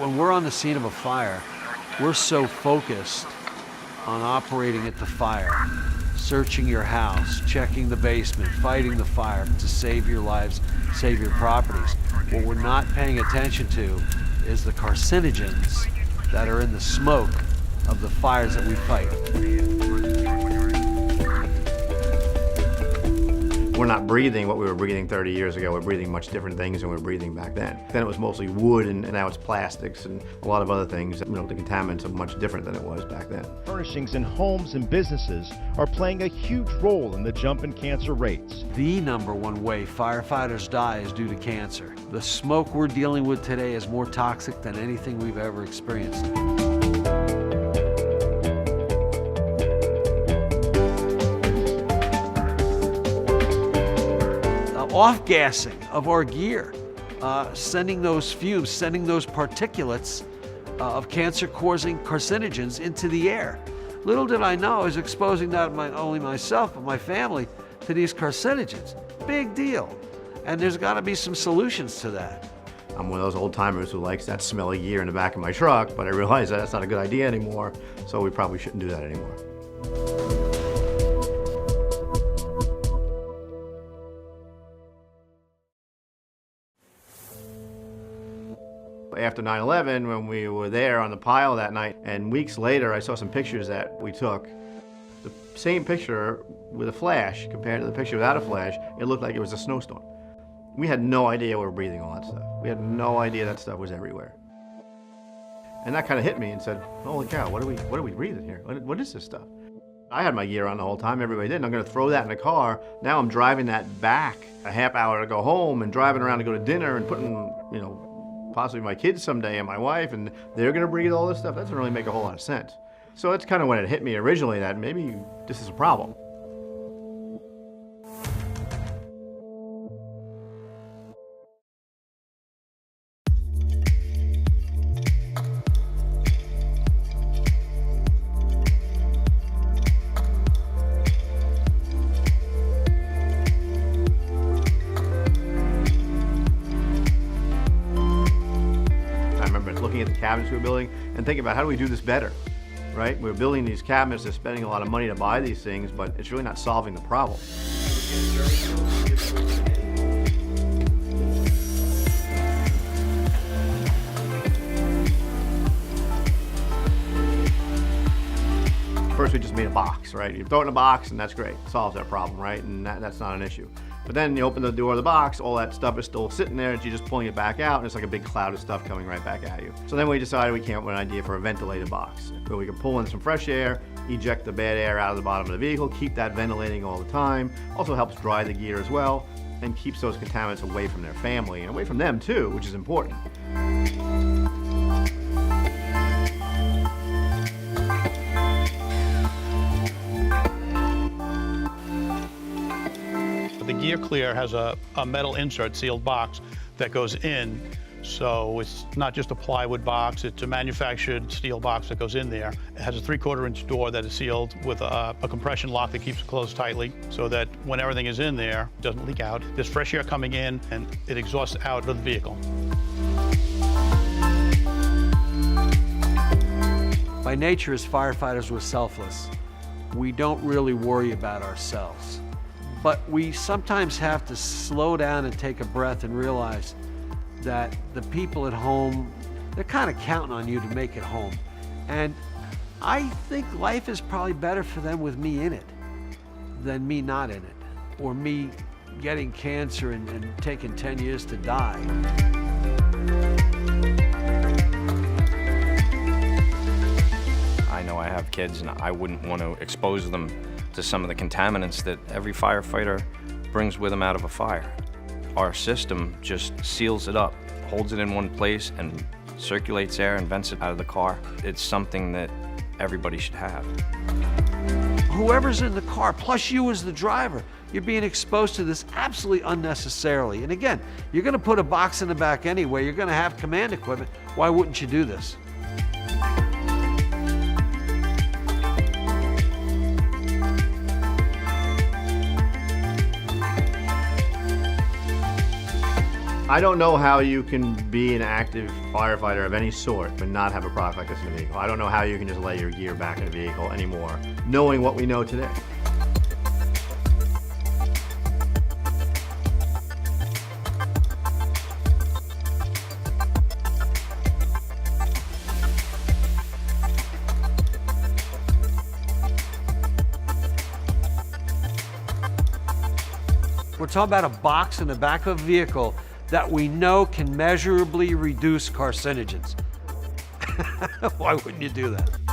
when we're on the scene of a fire, we're so focused on operating at the fire, searching your house, checking the basement, fighting the fire to save your lives, save your properties. What we're not paying attention to is the carcinogens that are in the smoke of the fires that we fight. We're not breathing what we were breathing 30 years ago. We're breathing much different things than we were breathing back then. Then it was mostly wood, and now it's plastics and a lot of other things. The contaminants are much different than it was back then. Furnishings in homes and businesses are playing a huge role in the jump in cancer rates. The #1 way firefighters die is due to cancer. The smoke we're dealing with today is more toxic than anything we've ever experienced. Off-gassing of our gear, sending those fumes, sending those particulates of cancer-causing carcinogens into the air. Little did I know I was exposing not only myself, but my family to these carcinogens. Big deal. And there's got to be some solutions to that. I'm one of those old-timers who likes that smelly gear in the back of my truck, but I realize that's not a good idea anymore, so we probably shouldn't do that anymore. After 9/11, when we were there on the pile that night, and weeks later I saw some pictures that we took. The same picture with a flash compared to the picture without a flash, it looked like it was a snowstorm. We had no idea we were breathing all that stuff. We had no idea that stuff was everywhere. And that kind of hit me and said, holy cow, what are we breathing here? What is this stuff? I had my gear on the whole time, everybody did, and I'm gonna throw that in the car. Now I'm driving that back a half hour to go home and driving around to go to dinner and putting, possibly my kids someday and my wife, and they're gonna breathe all this stuff. That doesn't really make a whole lot of sense. So that's kind of when it hit me originally that maybe this is a problem. Looking at the cabinets we were building and thinking about how do we do this better, right? We're building these cabinets, they're spending a lot of money to buy these things, but it's really not solving the problem. First we just made a box, right? You throw it in a box and that's great, it solves that problem, right? And that's not an issue. But then you open the door of the box, all that stuff is still sitting there, and you're just pulling it back out, and it's like a big cloud of stuff coming right back at you. So then we decided we came up with an idea for a ventilated box, where we can pull in some fresh air, eject the bad air out of the bottom of the vehicle, keep that ventilating all the time. Also helps dry the gear as well, and keeps those contaminants away from their family, and away from them too, which is important. The Gear Clear has a metal insert sealed box that goes in, so it's not just a plywood box, it's a manufactured steel box that goes in there. It has a 3/4 inch door that is sealed with a compression lock that keeps it closed tightly so that when everything is in there, it doesn't leak out. There's fresh air coming in and it exhausts out of the vehicle. By nature, as firefighters, we're selfless. We don't really worry about ourselves. But we sometimes have to slow down and take a breath and realize that the people at home, they're kind of counting on you to make it home. And I think life is probably better for them with me in it than me not in it, or me getting cancer and taking 10 years to die. I know I have kids and I wouldn't want to expose them to some of the contaminants that every firefighter brings with them out of a fire. Our system just seals it up, holds it in one place and circulates air and vents it out of the car. It's something that everybody should have. Whoever's in the car, plus you as the driver, you're being exposed to this absolutely unnecessarily. And again, you're gonna put a box in the back anyway, you're gonna have command equipment. Why wouldn't you do this? I don't know how you can be an active firefighter of any sort but not have a product like this in the vehicle. I don't know how you can just lay your gear back in the vehicle anymore, knowing what we know today. We're talking about a box in the back of a vehicle that we know can measurably reduce carcinogens. Why wouldn't you do that?